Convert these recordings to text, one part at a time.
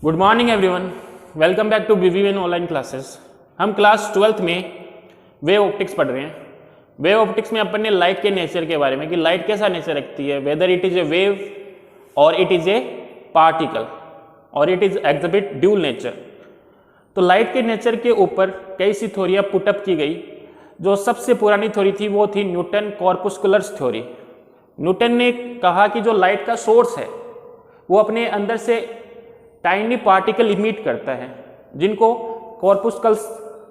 Good morning everyone, welcome back to BVN online classes. हम class 12th में wave optics पढ़ रहे हैं। वेव ऑप्टिक्स में अपन ने लाइट के नेचर के बारे में कि लाइट कैसा नेचर रखती है, whether it is a wave और इट इज़ ए पार्टिकल और it is exhibit dual nature. तो लाइट के नेचर के ऊपर कई सी थ्योरियाँ पुटअप की गई। जो सबसे पुरानी थ्योरी थी वो थी न्यूटन कॉर्पुस्कुलर्स थ्योरी। न्यूटन ने कहा कि जो लाइट का सोर्स है वो अपने अंदर से टाइनी पार्टिकल इमिट करता है जिनको कॉर्पुस्कल्स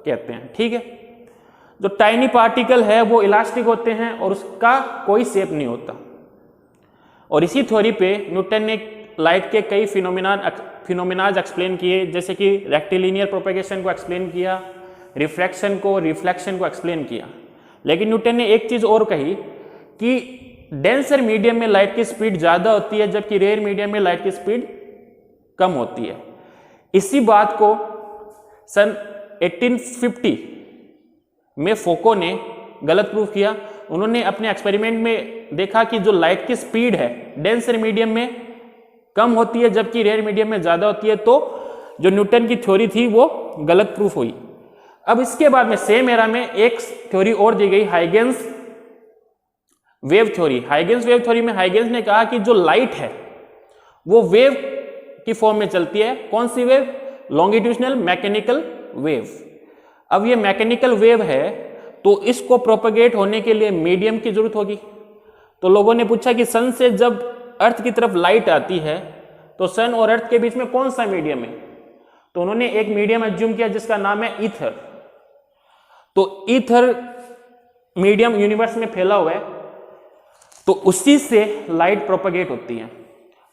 कहते हैं। ठीक है, जो टाइनी पार्टिकल है वो इलास्टिक होते हैं और उसका कोई शेप नहीं होता। और इसी थ्योरी पे न्यूटन ने लाइट के कई फिनोमिनाज एक्सप्लेन किए, जैसे कि रेक्टिलिनियर प्रोपेगेशन को एक्सप्लेन किया, रिफ्रैक्शन को, रिफ्लेक्शन को एक्सप्लेन किया। लेकिन न्यूटन ने एक चीज़ और कही कि डेंसर मीडियम में लाइट की स्पीड ज़्यादा होती है जबकि रेयर मीडियम में लाइट की स्पीड कम होती है। इसी बात को सन 1850 में फोको ने गलत प्रूफ किया। उन्होंने अपने एक्सपेरिमेंट में देखा कि जो लाइट की स्पीड है डेंसर मीडियम में कम होती है जबकि रेयर मीडियम में ज़्यादा होती है, तो जो न्यूटन की थ्योरी थी वो गलत प्रूफ हुई। अब इसके बाद में सेम एरा में एक थ्योरी और दी गई, Huygens wave theory. Huygens wave theory में हाइगेंस ने कहा कि जो लाइट है वो वेव की फॉर्म में चलती है। कौन सी वेव? Longitudinal mechanical wave. अब ये मैकेनिकल वेव है तो इसको प्रोपेगेट होने के लिए मीडियम की जरूरत होगी। तो लोगों ने पूछा कि सन से जब अर्थ की तरफ लाइट आती है तो सन और अर्थ के बीच में कौन सा मीडियम है? तो उन्होंने एक मीडियम एज्यूम किया जिसका नाम है ईथर। तो ईथर मीडियम यूनिवर्स में फैला हुआ है तो उसी से लाइट प्रोपेगेट होती है।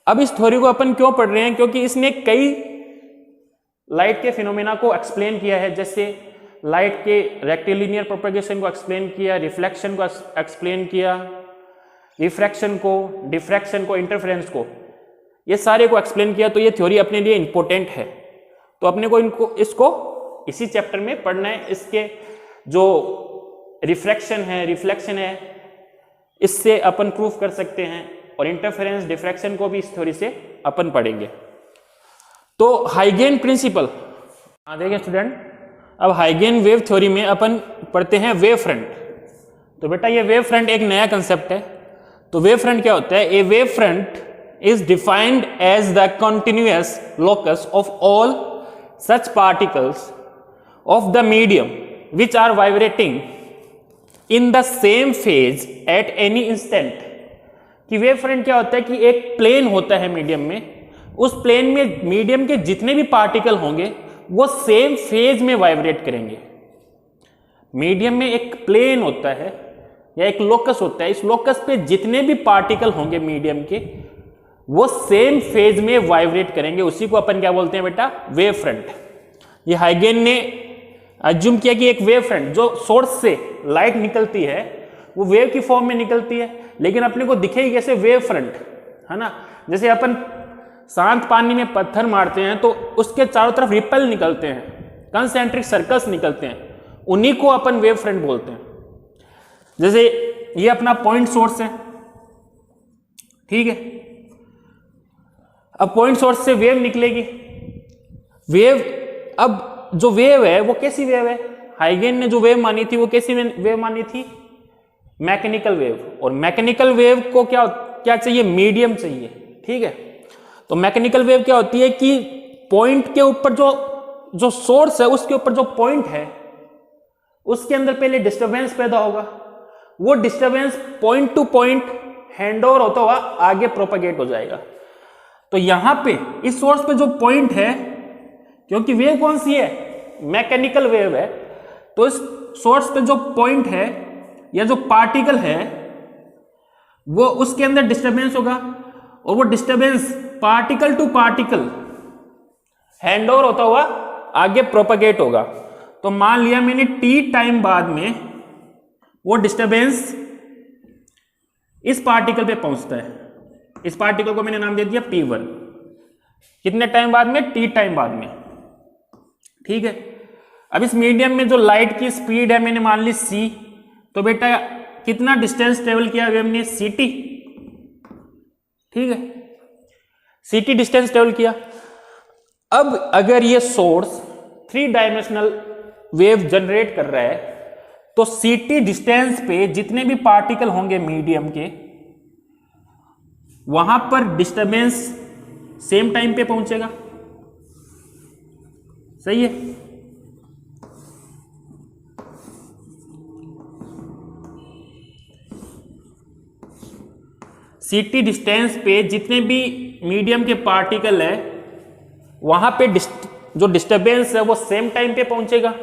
अब इस थ्योरी को अपन क्यों पढ़ रहे हैं? क्योंकि इसने कई लाइट के फिनोमेना को एक्सप्लेन किया है, जैसे लाइट के रेक्टिलिनियर प्रोपेगेशन को एक्सप्लेन किया, रिफ्लेक्शन को एक्सप्लेन किया, रिफ्रैक्शन को, डिफ्रैक्शन को, इंटरफेरेंस को, ये सारे को एक्सप्लेन किया। तो ये थ्योरी अपने लिए इंपॉर्टेंट है, तो अपने को इसको इसी चैप्टर में पढ़ना है। इसके जो रिफ्रैक्शन है, रिफ्लेक्शन है, इससे अपन प्रूफ कर सकते हैं और इंटरफेरेंस, डिफ्रैक्शन को भी इस थ्योरी से अपन पढ़ेंगे। तो हाइगेन प्रिंसिपल देखिए स्टूडेंट, अब हाइगेन वेव थ्योरी में अपन पढ़ते हैं वेव फ्रंट। तो बेटा ये वेव फ्रंट एक नया कंसेप्ट है। तो वेव फ्रंट क्या होता है? A wave front is defined as the continuous locus of all such particles of the medium which are vibrating in the same phase at any instant. कि wave front क्या होता है कि एक प्लेन होता है मीडियम में, उस प्लेन में मीडियम के जितने भी पार्टिकल होंगे वो सेम फेज में वाइब्रेट करेंगे। मीडियम में एक प्लेन होता है या एक लोकस होता है, इस लोकस पे जितने भी पार्टिकल होंगे मीडियम के वो सेम फेज में वाइब्रेट करेंगे। उसी को अपन क्या बोलते हैं बेटा? Wave front. ये हाइगेन ने अज्यूम किया कि एक वेव फ्रंट, जो सोर्स से लाइट निकलती है वो वेव की फॉर्म में निकलती है, लेकिन अपने को दिखेगी कैसे? वेव फ्रंट, है ना। जैसे अपन शांत पानी में पत्थर मारते हैं तो उसके चारों तरफ रिपल निकलते हैं, कंसेंट्रिक सर्कल्स निकलते हैं, उन्हीं को अपन वेव फ्रंट बोलते हैं। जैसे ये अपना पॉइंट सोर्स है, ठीक है। अब पॉइंट सोर्स से वेव निकलेगी। वेव, अब जो वेव है वो कैसी वेव है? हाइगेन ने जो वेव मानी थी वो कैसी वेव मानी थी? Mechanical wave. और मैकेनिकल वेव को क्या चाहिए? मीडियम चाहिए, ठीक है। तो मैकेनिकल वेव क्या होती है कि पॉइंट के ऊपर जो सोर्स है उसके ऊपर जो पॉइंट है उसके अंदर पहले डिस्टरबेंस पैदा होगा, वो disturbance point two point hand over होता हुआ आगे प्रोपेगेट हो जाएगा। तो यहां पे इस सोर्स पे जो पॉइंट है, क्योंकि वेव कौन सी है? मैकेनिकल वेव है, तो इस सोर्स पे जो पॉइंट है या जो पार्टिकल है वो उसके अंदर डिस्टरबेंस होगा और वो disturbance particle to particle hand over होता हुआ आगे प्रोपेगेट होगा। तो मान लिया मैंने टी टाइम बाद में वो डिस्टरबेंस इस पार्टिकल पे पहुंचता है। इस पार्टिकल को मैंने नाम दे दिया P1। कितने टाइम बाद में? टी टाइम बाद में, ठीक है। अब इस मीडियम में जो लाइट की स्पीड है मैंने मान ली c, तो बेटा कितना डिस्टेंस ट्रेवल किया वेव ने? ct, ठीक है। ct डिस्टेंस ट्रेवल किया। अब अगर ये सोर्स 3 डायमेंशनल वेव जनरेट कर रहा है तो ct डिस्टेंस पे जितने भी पार्टिकल होंगे मीडियम के, वहां पर डिस्टरबेंस सेम टाइम पे पहुंचेगा। सही है। ct डिस्टेंस पे जितने भी मीडियम के पार्टिकल है वहां पे जो डिस्टरबेंस है वो सेम टाइम पे पहुंचेगा,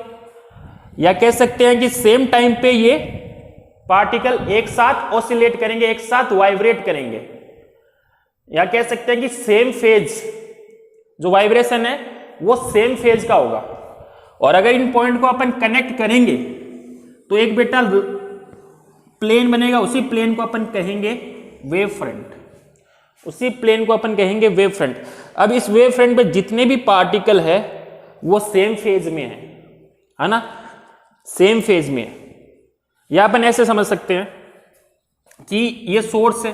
या कह सकते हैं कि सेम टाइम पे ये पार्टिकल एक साथ ऑसिलेट करेंगे, एक साथ वाइब्रेट करेंगे, या कह सकते हैं कि सेम फेज जो वाइब्रेशन है वो सेम फेज का होगा। और अगर इन पॉइंट को अपन कनेक्ट करेंगे तो एक बेटा प्लेन बनेगा, उसी प्लेन को अपन कहेंगे वेव फ्रंट, उसी प्लेन को अपन कहेंगे वेव फ्रंट। अब इस वेव फ्रंट पे जितने भी पार्टिकल है वो सेम फेज में है ना, सेम फेज में है। या अपन ऐसे समझ सकते हैं कि ये सोर्स है,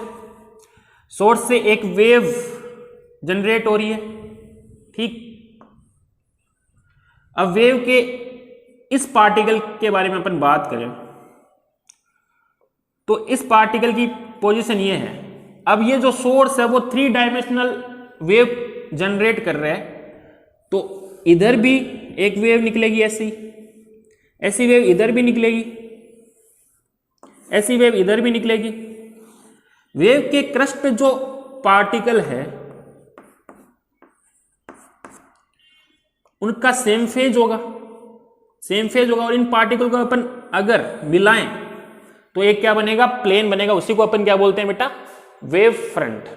सोर्स से एक वेव जनरेट हो रही है, ठीक। अब वेव के इस पार्टिकल के बारे में अपन बात करें तो इस पार्टिकल की पोजीशन ये है। अब ये जो सोर्स है वो 3 डायमेंशनल वेव जनरेट कर रहा है, तो इधर भी एक वेव निकलेगी ऐसी वेव इधर भी निकलेगी, ऐसी वेव इधर भी निकलेगी। वेव के क्रस्ट पे जो पार्टिकल है उनका सेम फेज होगा, और इन पार्टिकल को अपन अगर मिलाएं तो एक क्या बनेगा, प्लेन बनेगा। उसी को अपन क्या बोलते हैं बेटा, वेव फ्रंट।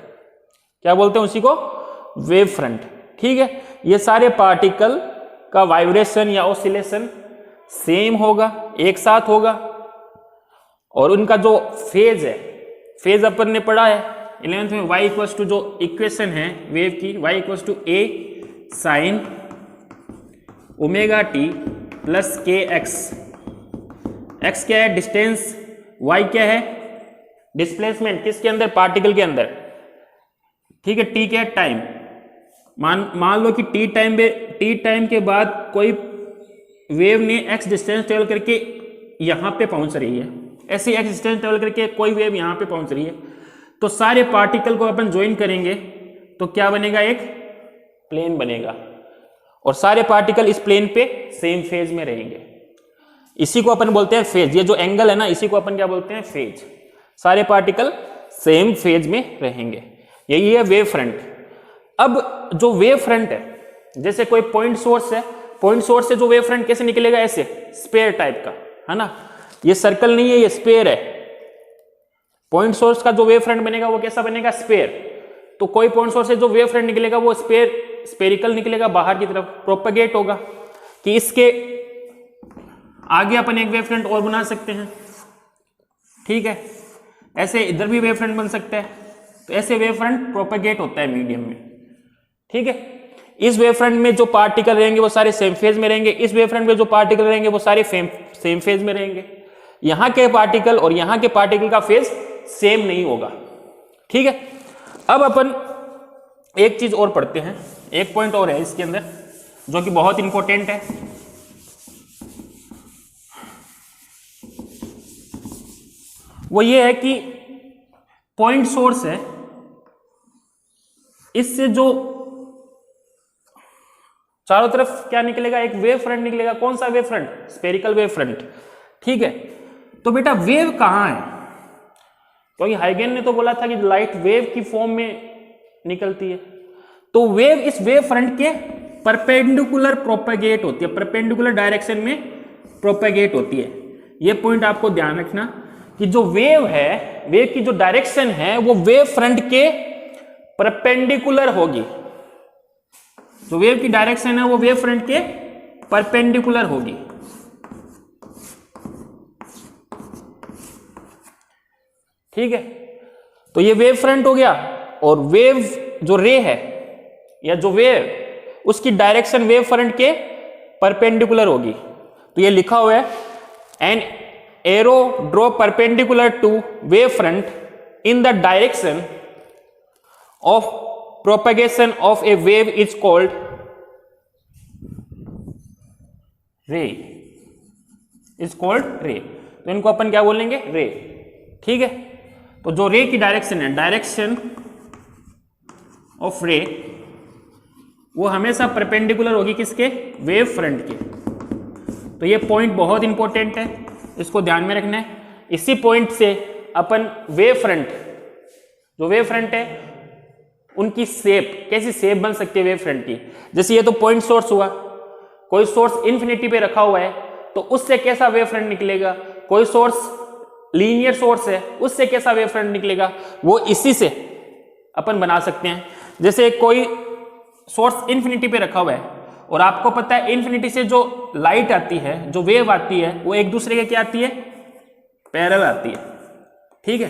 क्या बोलते हैं उसी को, वेव फ्रंट। ठीक है, ये सारे पार्टिकल का वाइब्रेशन या ऑसिलेशन सेम होगा, एक साथ होगा, और उनका जो फेज है, फेज अपन ने पढ़ा है 11th में, y इक्वल्स टू जो इक्वेशन है वेव की, y equals to a sine omega t plus k x. X क्या है, डिस्टेंस, y क्या है, डिस्प्लेसमेंट, किसके अंदर, पार्टिकल के अंदर। ठीक है, t क्या है, टाइम। मान लो कि t टाइम के बाद कोई वेव ने x डिस्टेंस ट्रेवल करके यहां पे पहुंच रही है, ऐसी x डिस्टेंस ट्रेवल करके कोई वेव यहां पे पहुंच रही है, तो सारे पार्टिकल को अपन ज्वाइन करेंगे तो क्या बनेगा, एक प्लेन बनेगा, और सारे पार्टिकल इस प्लेन पे सेम फेज में रहेंगे। इसी को अपन बोलते हैं फेज। ये जो एंगल है ना, इसी को अपन क्या बोलते हैं, फेज। सारे पार्टिकल सेम फेज में रहेंगे, यही है वेव फ्रंट। अब जो वेव फ्रंट है, जैसे कोई पॉइंट सोर्स है, पॉइंट सोर्स से जो वेव फ्रंट कैसे निकलेगा, ऐसे स्पेयर टाइप का, है ना। ये सर्कल नहीं है, ये स्पेयर है। पॉइंट सोर्स का जो वेव फ्रंट बनेगा वो कैसा बनेगा, स्पेयर। तो कोई पॉइंट सोर्स से जो वेव फ्रंट निकलेगा वो स्पेरिकल निकलेगा, बाहर की तरफ प्रोपेगेट होगा। कि इसके आगे अपन एक वेव फ्रंट और बना सकते हैं, ठीक है। ऐसे इधर भी वेव फ्रंट बन सकता है, तो ऐसे वेव फ्रंट प्रोपेगेट होता है मीडियम में, ठीक है। इस वेव फ्रंट में जो पार्टिकल रहेंगे वो सारे सेम फेज में रहेंगे, इस वेव फ्रंट में जो पार्टिकल रहेंगे वो सारे सेम फेज में रहेंगे। यहां के पार्टिकल और यहां के पार्टिकल का फेज सेम नहीं होगा, ठीक है। अब अपन एक चीज और पढ़ते हैं, एक पॉइंट और है इसके अंदर जो कि बहुत इंपॉर्टेंट है। वो ये है कि पॉइंट सोर्स है, इससे जो चारों तरफ क्या निकलेगा, एक वेव फ्रंट निकलेगा। कौन सा wave front, spherical wave front, ठीक है। तो बेटा वेव कहां है, क्योंकि हाइगन ने तो बोला था कि लाइट वेव की फॉर्म में निकलती है, तो वेव इस वेव फ्रंट के परपेंडिकुलर प्रोपेगेट होती है, परपेंडिकुलर डायरेक्शन में प्रोपेगेट होती है। ये पॉइंट आपको ध्यान रखना कि जो वेव है, वेव की जो डायरेक्शन है वो वेव फ्रंट के परपेंडिकुलर होगी। जो वेव की डायरेक्शन है वो वेव फ्रंट के परपेंडिकुलर होगी, ठीक है। तो ये वेव फ्रंट हो गया, और वेव जो रे है या जो वेव, उसकी डायरेक्शन वेव फ्रंट के परपेंडिकुलर होगी। तो ये लिखा हुआ है, an arrow draw perpendicular to wave front in the direction of propagation of a wave is called ray is called ray. तो इनको अपन क्या बोलेंगे, रे। ठीक है, तो जो रे की डायरेक्शन है, डायरेक्शन ऑफ रे, वो हमेशा परपेंडिकुलर होगी किसके, वेव फ्रंट के। तो ये पॉइंट बहुत इंपॉर्टेंट है, इसको ध्यान में रखना है। इसी पॉइंट से अपन वेव फ्रंट, जो वेव फ्रंट है उनकी शेप, कैसी शेप बन सकती है वेव फ्रंट की। जैसे ये तो पॉइंट सोर्स हुआ, कोई सोर्स इन्फिनिटी पे रखा हुआ है तो उससे कैसा वेव फ्रंट निकलेगा, कोई सोर्स लीनियर सोर्स है उससे कैसा वेव फ्रंट निकलेगा, वो इसी से अपन बना सकते हैं। जैसे कोई सोर्स इन्फिनिटी पे रखा हुआ है और आपको पता है इन्फिनिटी से जो लाइट आती है, जो वेव आती है, वो एक दूसरे के क्या आती है, पैरेलल आती है। ठीक है,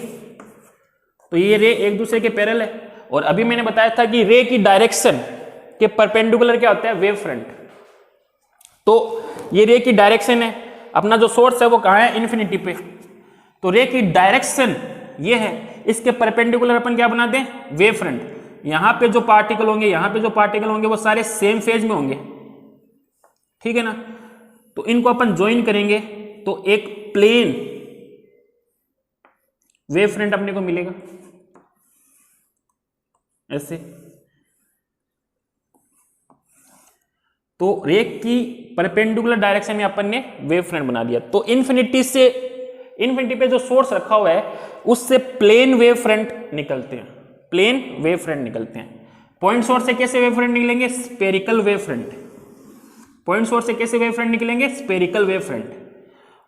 तो ये रे एक दूसरे के पैरेलल है। और अभी मैंने बताया था कि रे की डायरेक्शन के परपेंडिकुलर क्या होता है, वेव फ्रंट। तो ये रे की डायरेक्शन है, अपना जो सोर्स है वो कहाँ है, इन्फिनिटी पे। तो रे की डायरेक्शन ये है, इसके परपेंडिकुलर अपन क्या बना दें, वेव फ्रंट। यहां पे जो पार्टिकल होंगे, यहां पे जो पार्टिकल होंगे वो सारे सेम फेज में होंगे। ठीक है ना, तो इनको अपन ज्वाइन करेंगे तो एक प्लेन वेव फ्रंट अपने को मिलेगा ऐसे। तो रे की परपेंडिकुलर डायरेक्शन में अपन ने वेव फ्रंट बना दिया। तो इन्फिनिटी पे जो सोर्स रखा हुआ है उससे प्लेन वेव फ्रंट निकलते हैं, प्लेन वेव फ्रंट निकलते हैं। पॉइंट सोर्स से कैसे वेव फ्रंट निकलेंगे, spherical wave front. Point source से कैसे वेव फ्रंट निकलेंगे, स्पेरिकल वेव फ्रंट।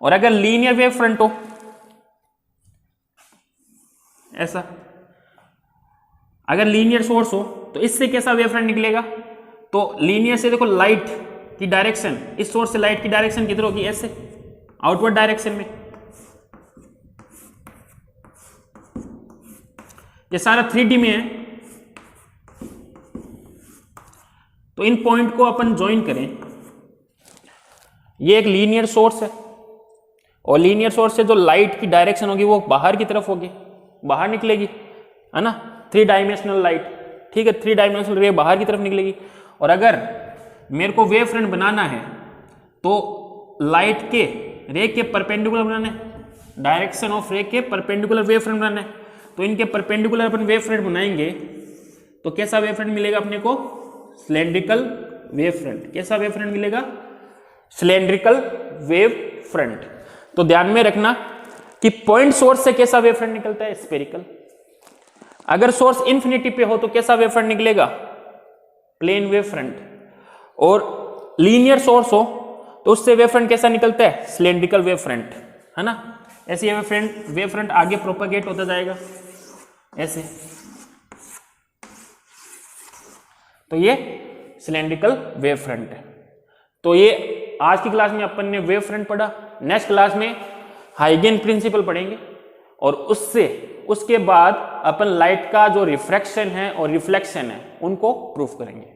और अगर लीनियर वेव फ्रंट हो ऐसा, अगर लीनियर सोर्स हो तो इससे कैसा वेव फ्रंट निकलेगा, तो लीनियर से देखो लाइट की डायरेक्शन, इस सोर्स से लाइट की डायरेक्शन किधर होगी, ऐसे आउटवर्ड डायरेक्शन में। ये सारा 3D में है। तो इन पॉइंट को अपन ज्वाइन करें, ये एक लीनियर सोर्स है और लीनियर सोर्स से जो लाइट की डायरेक्शन होगी वो बाहर की तरफ होगी, बाहर निकलेगी, है ना, 3 डायमेंशनल लाइट। ठीक है, 3 डायमेंशनल रे बाहर की तरफ निकलेगी। और अगर मेरे को वेव फ्रंट बनाना है तो लाइट के रे के परपेंडिकुलर बनाना है, डायरेक्शन ऑफ रे के परपेंडिकुलर वेव फ्रंट बनाना है। तो इनके परपेंडिकुलर अपन वेव फ्रंट बनाएंगे तो कैसा वेव फ्रंट मिलेगा अपने को, सिलेंड्रिकल वेव फ्रंट। कैसा वेव फ्रंट मिलेगा, सिलेंड्रिकल वेव फ्रंट। तो ध्यान में रखना कि पॉइंट सोर्स से कैसा वेव फ्रंट निकलता है, स्फेरिकल। अगर सोर्स इन्फिनिटी पे हो तो कैसा वेव फ्रंट निकलेगा, प्लेन वेव फ्रंट। और लीनियर सोर्स हो तो उससे वेव फ्रंट कैसा निकलता है, सिलेंड्रिकल वेव फ्रंट, है ना। ऐसे वेव फ्रंट आगे प्रोपेगेट होता जाएगा ऐसे। तो ये सिलेंड्रिकल वेव फ्रंट है। तो ये आज की क्लास में अपन ने वेव फ्रंट पढ़ा। नेक्स्ट क्लास में हाइगेन प्रिंसिपल पढ़ेंगे और उसके बाद अपन लाइट का जो रिफ्रैक्शन है और रिफ्लेक्शन है उनको प्रूफ करेंगे।